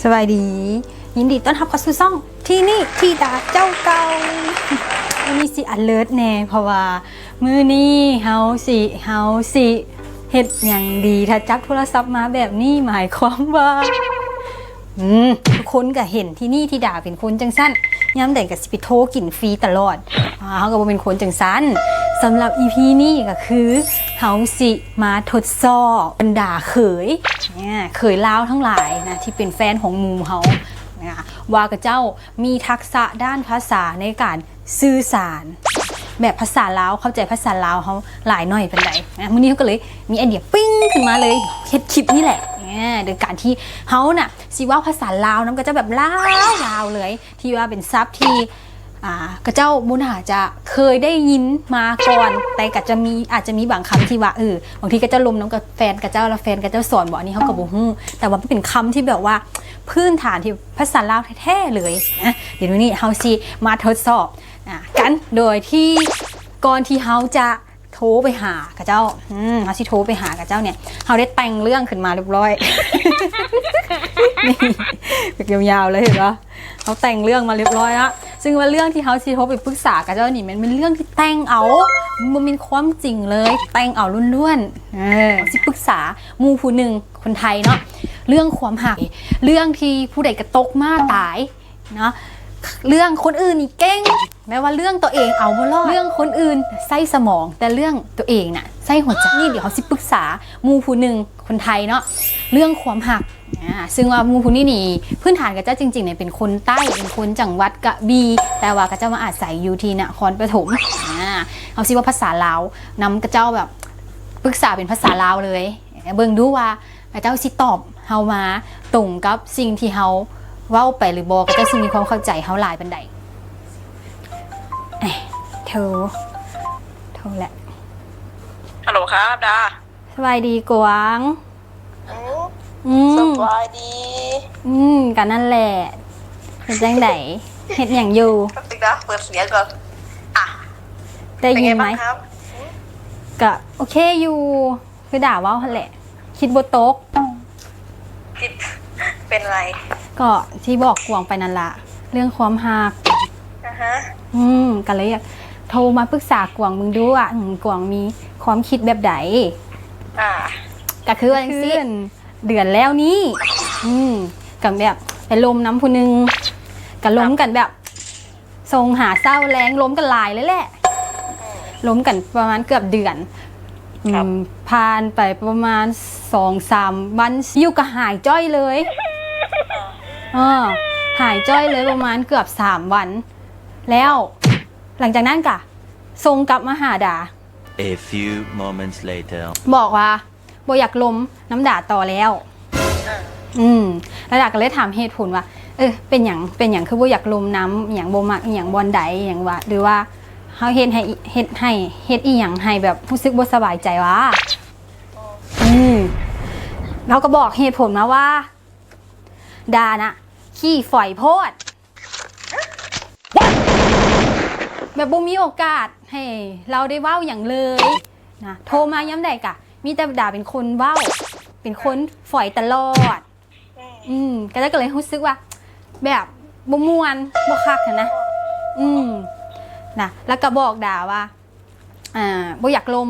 สวัสดียินดีต้อนรับเข้าสู่ช่องที่นี่ที่ดาเจ้าเก่าวันนี้สิอันเลิศแน่เพราะว่ามื้อนี้เฮาสิเฮ็ดอย่างดีถ้าจับโทรศัพท์มาแบบนี้หมายความว่าทุกคนก็เห็นที่นี่ที่ดาเป็นคนจังสั้นยามใดก็สิไปโทรกินฟรีตลอดเฮาก็บ่เป็นคนจังสั้นสำหรับ EP นี้ก็คือเฮาสิมาทดสอบบรรดาเขยเขยลาวทั้งหลายนะที่เป็นแฟนของหมู่เฮาว่ากับเจ้ามีทักษะด้านภาษาในการสื่อสารแบบภาษาลาวเข้าใจภาษาลาวเขาหลายหน่อยเป็นไรนะมื้อนี้เขาก็เลยมีไอเดียปิ้งขึ้นมาเลยเฮ็ดคลิปนี่แหละโดยการที่เขาน่ะสิว่าภาษาลาวน้ำก็จะแบบลาวเลยที่ว่าเป็นซับที่กระเจ้าบุญหาจะเคยได้ยินมาก่อนแต่ก็จะมีอาจจะมีบางคำที่ว่าบางทีก็จะลมน้ำกับแฟนกับเจ้าแล้วแฟนกับเจ้าสอนบอกอันนี้เขากับบุ้งแต่ว่าเป็นคำที่แบบว่าพื้นฐานที่ภาษาลาวแท้ๆเลยนะเดี๋ยวนี้เฮาสิมาทดสอบกันโดยที่ก่อนที่เฮาจะโทรไปหากับเจ้าเฮาสิโทรไปหากับเจ้าเนี่ยเฮาได้แต่งเรื่องขึ้นมาเรียบร้อยนี่แบบยาวๆเลยเห็นปะเขาแต่งเรื่องมาเรียบร้อยแล้วซึ่งว่าเรื่องที่เขาสิโทรไปปรึกษากับเจ้านี่มันเป็นเรื่องที่แต่งเอามันเป็นความจริงเลยแต่งเอาล้วนๆสิปรึกษาหมู่ผู้หนึ่งคนไทยเนาะเรื่องความหักเรื่องที่ผู้ใดกระตกมาตายเนาะเรื่องคนอื่นนี่เก่งแม้ว่าเรื่องตัวเองเอาบ่รอดเรื่องคนอื่นใส่สมองแต่เรื่องตัวเองน่ะใส่หัวใจนี่เดี๋ยวเขาสิปรึกษาหมู่ผู้หนึ่งคนไทยเนาะเรื่องความหักซึ่งว่าหมู่ผู้นี่พื้นฐานกับเจ้าจริงๆเนี่ยเป็นคนใต้เป็นคนจังหวัดกระบี่แต่ว่ากับเจ้ามาอาศัยอยู่ที่นครปฐมเขาสิว่าภาษาลาวนำกับเจ้าแบบปรึกษาเป็นภาษาลาวเลยเบิ่งดูว่าเจ้าสิตอบเฮามาตรงกับสิ่งที่เฮาเว้าไปหรือบอกก็จะมีความเข้าใจเฮาหลายปานใดโทรแหละฮัลโหลครับดาสบายดีกวางสบายดีกันนั่นแหละเฮ็ดจังไดเฮ็ดหยังอยู่ติ๊กนะเปิดเสียงก่อนได้ยินไหมครับ ก็โอเคอยู่คือด่าว่าหั่นแหละคิดบ่ตกคิดเป็นไรก็ที่บอกกวางไปนั่นละเรื่องความหักก็เลยอยากโทรมาปรึกษากวางมึงดูว่ากวางมีความคิดแบบใดก็คือว่าจังซี่เดือนแล้วนี่กับแบบไปล้มน้ำผู้นึงกับล้มกันแบบทรงหาเศร้าแรงล้มกันหลายเลยแหละล้มกันประมาณเกือบเดือนผ่านไปประมาณ 2-3 วันอยู่ก็หายจ้อยเลยหายจ้อยเลยประมาณเกือบ3 วันแล้วหลังจากนั้นก็ทรงกลับมาหาด่า A few moments later บอกว่าบ่อยากล้มน้ำด่าต่อแล้วแล้วด่าก็เลยถามเหตุผลว่าเป็นอย่างคือบ่อยากล้มน้ำอย่างบ่มักอย่างบอลใดอย่างว่าหรือว่าเขาเฮ็ดอีหยังให้แบบรู้สึกบ่สบายใจวะเราก็บอกเหตุผลมาว่าดานะขี้ฝอยโพดแบบบ่มีโอกาสให้เราได้เว้าอย่างเลยนะโทรมาย้ำใดกะมีแต่ดาเป็นคนเว้าเป็นคนฝอยตลอดก็เลยรู้สึกว่าแบบบ่ม่วนบ่คักนะแล้วก็บอกด่าว่าบ่อยากล้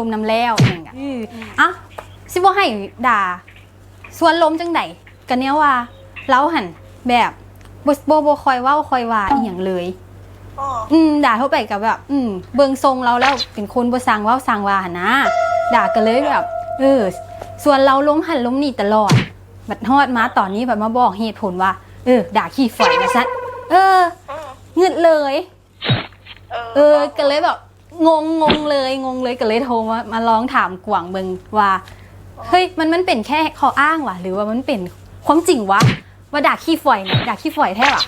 มน้ำแล้วอย่างเงี้ยสิบ่ให้ด่าส่วนล้มจังไดก็เนี้ยว่าเราหันแบบบ่คอยเว้าคอยว่าอีหยังเลยด่าเข้าไปกับแบบเบิ่งทรงเราแล้วเป็นคนบ่สั่งเว้าสั่งว่าหั่นนะด่าก็เลยแบบส่วนเราล้มหันล้มนี่ตลอดบัดฮอดมาตอนนี้แบบมาบอกเหตุผลว่าด่าขี้ฝอยนะซัดเงึดเลยก็เลยแบบงงเลยก็เลยโทรมาลองถามกวางเบิงว่าเฮ้ยมันเป็นแค่ข้ออ้างวะหรือว่ามันเป็นความจริงวะว่าด่าขี้ฝอยเนี่ยด่าขี้ฝอยแท้วะ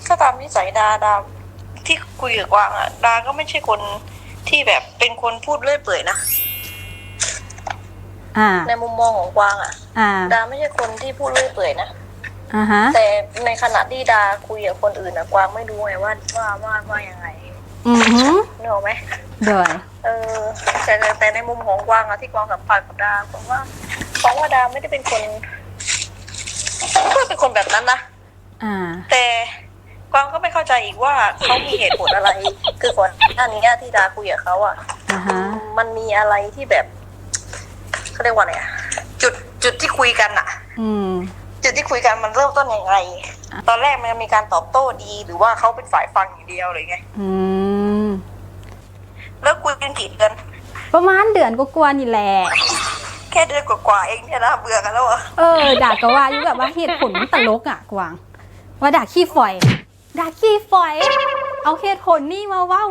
ก็ตามนิสัยดาที่คุยกับกวางอ่ะดาก็ไม่ใช่คนที่แบบเป็นคนพูดเลื่อยเปื่อยนะในมุมมองของกวางอ่ะดาไม่ใช่คนที่พูดเลื่อยเปื่อยนะแต่ในขณะที่ดาคุยกับคนอื่นนะกวางไม่รู้ไงว่ายังไงนึกออกไหมเดี๋ยวแต่ในมุมของกวางอะที่กวางสัมผัสกับดาเพราะว่าดาไม่ได้เป็นคน เพื่อนเป็นคนแบบนั้นนะ แต่กวางก็ไม่เข้าใจอีกว่าเขามีเหตุผลอะไร คือก่อนหน้านี้ที่ดาคุยกับเขาอ่ะมันมีอะไรที่แบบเขาเรียกว่าไงจุดที่คุยกันอ่ะจุดที่คุยกันมันเริ่มต้นยังไงตอนแรกมันมีการตอบโต้ดีหรือว่าเขาเป็นฝ่ายฟังอย่างเดียวเลยไงแล้วคุยกันกี่เดือนประมาณเดือนกว่าๆนี่แหละแค่เดือนกว่าๆเองเนี่ยนะเบื่อกันแล้วอ่ะด่าก็ว่าอยู่แบบว่าเหตุผลมันตลกอ่ะกวางว่าด่าขี้ฝอยเอาเหตุผลนี่มาว่า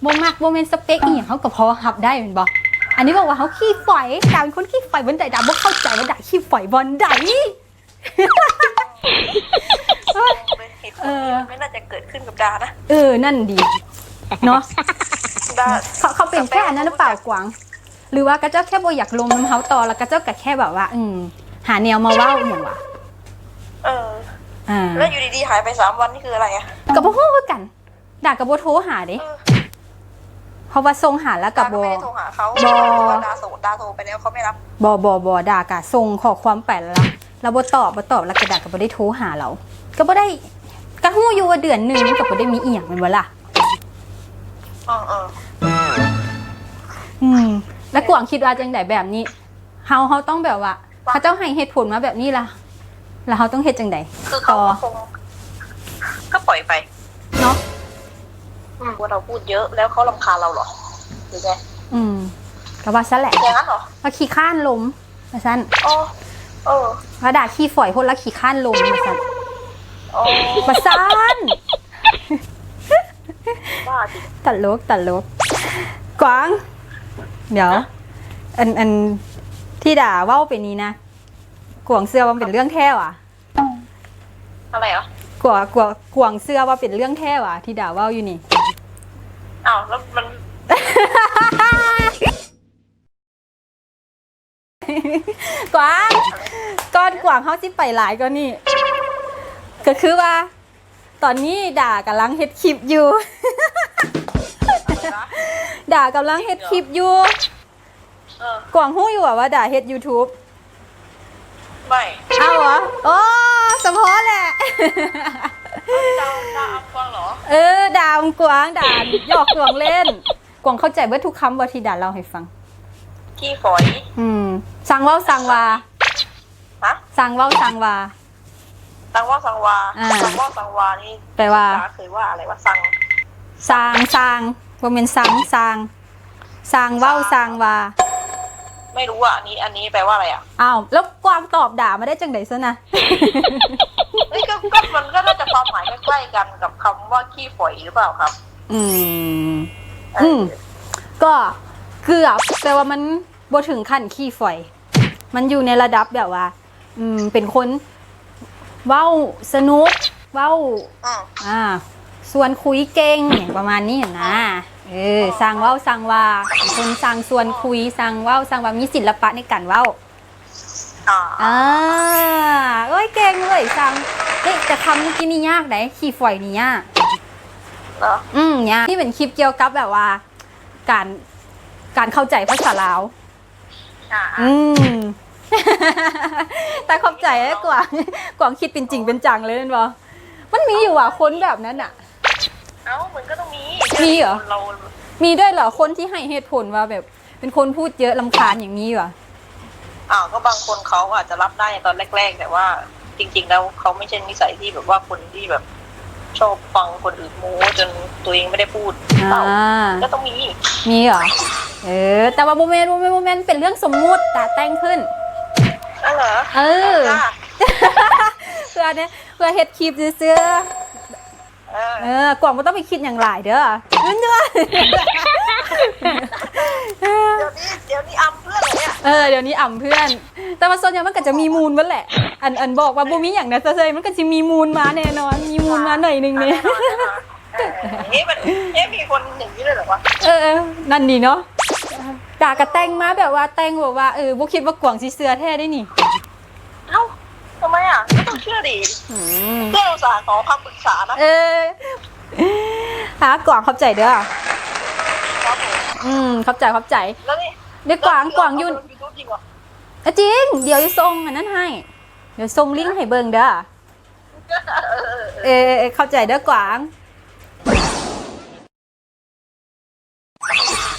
บ่มักบ่แม่นสเปคอีหยังเขาก็พอรับได้แม่นบ่อันนี้บอกว่าเขาขี้ฝอยด่าเป็นคนขี้ฝอยบนใดด่าบ่เข้าใจว่าด่าขี้ฝอยบนใดไม่น่าจะเกิดขึ้นกับดานะนั่นดีเนาะเขาเป็นแค่นั้นหรือเปล่ากวางหรือว่ากระเจ้าแค่บ่อยากลงน้ำเฮาต่อแล้วกระเจ้าก็แค่แบบว่าหาแนวมาเว้าอย่างวะแล้วอยู่ดีๆหายไป3 วันนี่คืออะไรอ่ะกับบ่ฮู้คือกันด่ากับบ่โทรหาเด้เพราะว่าส่งหาแล้วกับบ่ไม่ได้โทรหาเขาดาโทรไปแล้วเขาไม่รับบ่ด่ากะส่งข้อความไปแล้วบ่ตอบแล้วก็ด่าก็บ่ได้โทรหาเราก็บ่ได้ก็ฮู้อยู่ว่าเดือนนึงก็บ่ได้มีอีหยังแม่นบ่ล่ะแล้วกวางคิดว่าจังได๋แบบนี้เฮาต้องแบบว่าเขาเจ้าให้เหตุผลมาแบบนี้ล่ะแล้วเขาต้องเฮ็ดจังได๋คือเขาก็ปล่อยไปเนาะว่าเราพูดเยอะแล้วเขารำคาญเราหรอหรือไงก็ว่าซะแหละอย่างนั้นเหรอว่าขี้ข้านลมว่าซั่นว่าด่าขี้ฝอยคนละขี้ข้านลมว่าซั่นว่าซั่นบ้าจริงตลกกวางเดี๋ยวอันที่ด่าเว้าเป็นนี้นะกวางเสื้อว่าเป็นเรื่องแท้ว่ะอะไรเหรกวางเสื้อว่าเป็นเรื่องแท้ว่ะที่ด่าเว้าอยู่นี่แล้วมันกวางก้อนกวางเขาสิไปหลายก็นี่ก็คือว่าตอนนี้ด่ากำลังเฮ็ดคลิปอยู่ด่ากำลังเฮ็ดคลิปอยู่กวางฮู้อยู่ว่าด่าเฮ็ด YouTube ไม่เอาเหรอโอ้สมพอแหละด่ากวางเหรอด่ากวางด่าหยอกกวางเล่นกวางเข้าใจเบิดทุกคำว่าที่ด่าเล่าให้ฟังขี้ฝอยสั่งเว้าสั่งว่าสั่งเว้าสั่งว่าสั่งว่าสั่งวานี่แปลว่าเคยว่าอะไรว่าสั่งบ่แม่นสั่งเว้าสั่งว่าไม่รู้อ่ะอันนี้แปลว่าอะไรอ่ะแล้วกวางตอบด่ามาได้จังได๋ซะนะนี่ก็มันก็น่าจะความหมายใกล้ๆกันกับคำว่าขี้ฝอยหรือเปล่าครับก็เกือบแต่ว่ามันบ่ถึงขั้นขี้ฝอยมันอยู่ในระดับแบบว่าเป็นคนเว้าสนุกเว้าส่วนคุยเก่งประมาณนี้นะสร้างเว้าสร้างว่าคนสร้างส่วนคุยสร้างเว้าสร้างว่ามีศิลปะในการเว้าเอ้ยเก่งเลยสร้างแต่คำเมื่อกี้นี่ยากไหนขี้ฝอยนี่ยากเหรอยากนี่เป็นคลิปเกี่ยวกับแบบว่าการเข้าใจภาษาลาวแต่เข้าใจไอ้กวางคิดเป็นจริงเป็นจังเลยนั่นบ่มันมีอยู่คนแบบนั้นอ่ะมันก็ต้องมีเหรอมีด้วยเหรอคนที่ให้เหตุผลว่าแบบเป็นคนพูดเยอะรำคาญอย่างนี้เหรอก็บางคนเขาอาจจะรับได้ตอนแรกๆแต่ว่าจริงๆแล้วเขาไม่ใช่นิสัยที่แบบว่าคนที่แบบชอบฟังคนอื่นโม้จนตัวเองไม่ได้พูดก็ต้องมีเหรอแต่ว่าโมเมนต์เป็นเรื่องสมมุติแต่งขึ้นเหรอเพื่อเฮ็ดคลิปซื้อกวางไม่ต้องไปคิดอย่างไรเด้อเดี๋ยวนี้อำเพื่อนเลยเนี่ยเดี๋ยวนี้อำเพื่อนแต่ว่าส่วนใหญ่มันก็จะมีมูลมันแหละอันบอกว่าบ่มีอย่างนั้นซะเลยมันก็จะมีมูลมาแน่นอนมีมูลมาหน่อยนึงเนี่ยมีคนอย่างนี้เลยเหรอวะนั่นดีเนาะด่ากระแต่งมาแบบว่าแต่งบอกว่าบ่คิดว่ากวางสิเสื้อแท้ได้นี่ทำไมก็ต้องเชื่อดิเพื่อนอุตส่าห์ขอคำปรึกษานะกวางเข้าใจเด้อเข้าใจแล้วนี่เดี๋ยวกวางอยู่จริงเดี๋ยวจะส่งอันนั้นให้ เดี๋ยวส่งลิงก์ให้เบิ่งเด้อเข้าใจเด้อกวาง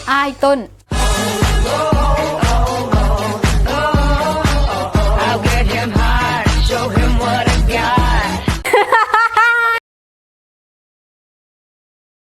อ้ายต้น